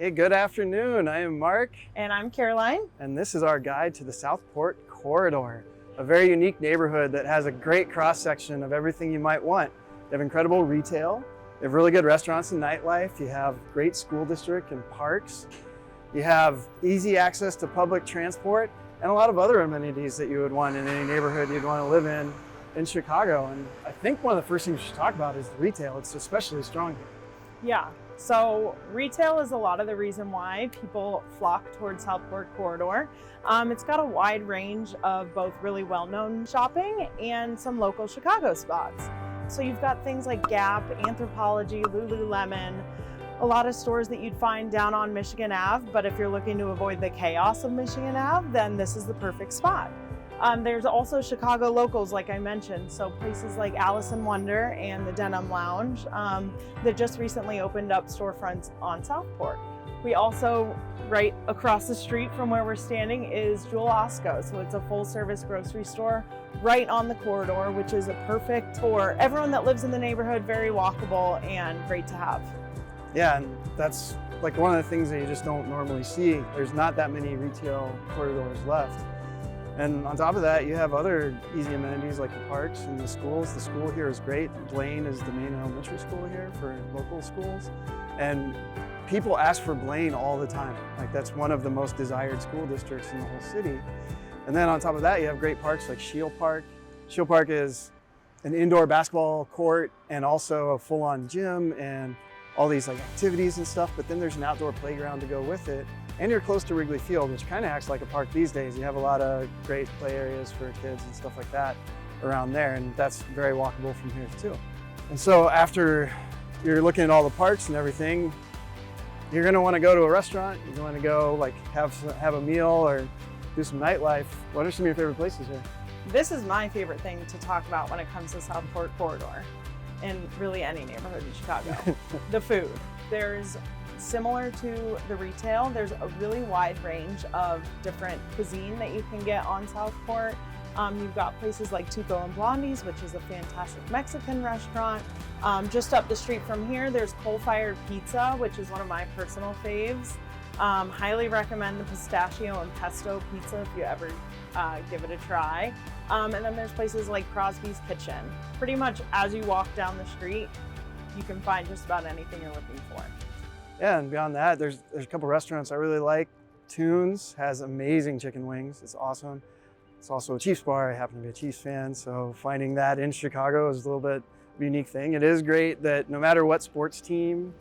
Hey, good afternoon. I am Mark. And I'm Caroline. And this is our guide to the Southport corridor, a very unique neighborhood that has a great cross-section of everything you might want. You have incredible retail, you have really good restaurants and nightlife, you have great school district and parks, you have easy access to public transport, and a lot of other amenities that you would want in any neighborhood you'd want to live in Chicago. And I think one of the first things we should talk about is the retail. It's especially strong here. Yeah, so retail is a lot of the reason why people flock towards Southport corridor. It's got a wide range of both really well-known shopping and some local Chicago spots. So you've got things like Gap, Anthropologie, Lululemon, a lot of stores that you'd find down on Michigan Ave, but if you're looking to avoid the chaos of Michigan Ave, then this is the perfect spot. There's also Chicago locals, like I mentioned, so places like Alice in Wonder and the Denim Lounge that just recently opened up storefronts on Southport. We also, right across the street from where we're standing, is Jewel Osco, so it's a full-service grocery store right on the corridor, which is a perfect for everyone that lives in the neighborhood, very walkable and great to have. Yeah, and that's like one of the things that you just don't normally see. There's not that many retail corridors left. And on top of that, you have other easy amenities like the parks and the schools. The school here is great. Blaine is the main elementary school here for local schools. And people ask for Blaine all the time. Like, that's one of the most desired school districts in the whole city. And then on top of that, you have great parks like Shield Park. Shield Park is an indoor basketball court and also a full-on gym and all these like activities and stuff, but then there's an outdoor playground to go with it. And you're close to Wrigley Field, which kind of acts like a park these days. You have a lot of great play areas for kids and stuff like that around there, and that's very walkable from here too. And so after you're looking at all the parks and everything, you're gonna wanna go to a restaurant, you're gonna go like have a meal or do some nightlife. What are some of your favorite places here? This is my favorite thing to talk about when it comes to Southport corridor, in really any neighborhood in Chicago. The food. There's, similar to the retail, there's a really wide range of different cuisine that you can get on Southport. You've got places like Tuco and Blondie's, which is a fantastic Mexican restaurant. Just up the street from here, there's Coal Fired Pizza, which is one of my personal faves. Highly recommend the pistachio and pesto pizza if you ever give it a try. And then there's places like Crosby's Kitchen. Pretty much as you walk down the street, you can find just about anything you're looking for. Yeah, and beyond that, there's a couple restaurants I really like. Tunes has amazing chicken wings. It's awesome. It's also a Chiefs bar. I happen to be a Chiefs fan, so finding that in Chicago is a little bit of a unique thing. It is great that no matter what sports team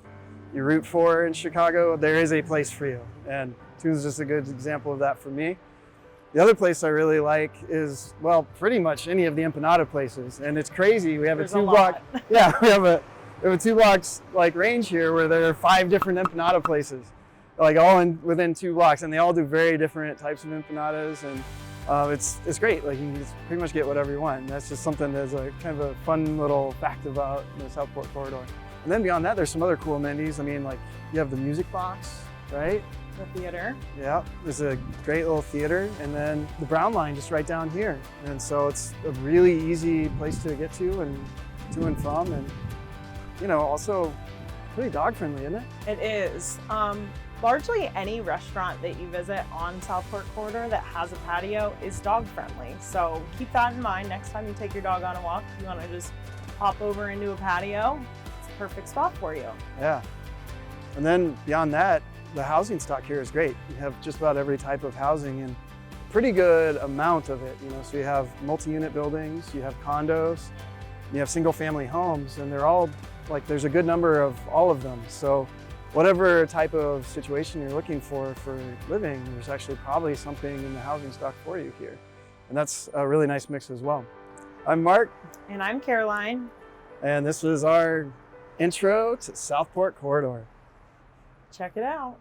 you root for in Chicago, there is a place for you. And Tunes is just a good example of that for me. The other place I really like is, well, pretty much any of the empanada places. And it's crazy. We have There's a 2-block, yeah, we have a 2 blocks like range here where there are 5 different empanada places, like all within 2 blocks, and they all do very different types of empanadas, and it's great. Like, you can just pretty much get whatever you want. And that's just something that's a kind of a fun little fact about the Southport corridor. And then beyond that, there's some other cool amenities. I mean, like, you have the music box, right? The theater. Yeah, there's a great little theater, and then the Brown Line just right down here. And so it's a really easy place to get to and from, and you know, also pretty dog friendly, isn't it? It is. Largely any restaurant that you visit on Southport corridor that has a patio is dog friendly. So keep that in mind next time you take your dog on a walk. If you want to just hop over into a patio, it's a perfect spot for you. Yeah. And then beyond that, the housing stock here is great. You have just about every type of housing and pretty good amount of it. You know, so you have multi-unit buildings, you have condos, you have single-family homes, and they're all like, there's a good number of all of them. So whatever type of situation you're looking for living, there's actually probably something in the housing stock for you here. And that's a really nice mix as well. I'm Mark. And I'm Caroline. And this was our intro to Southport corridor. Check it out.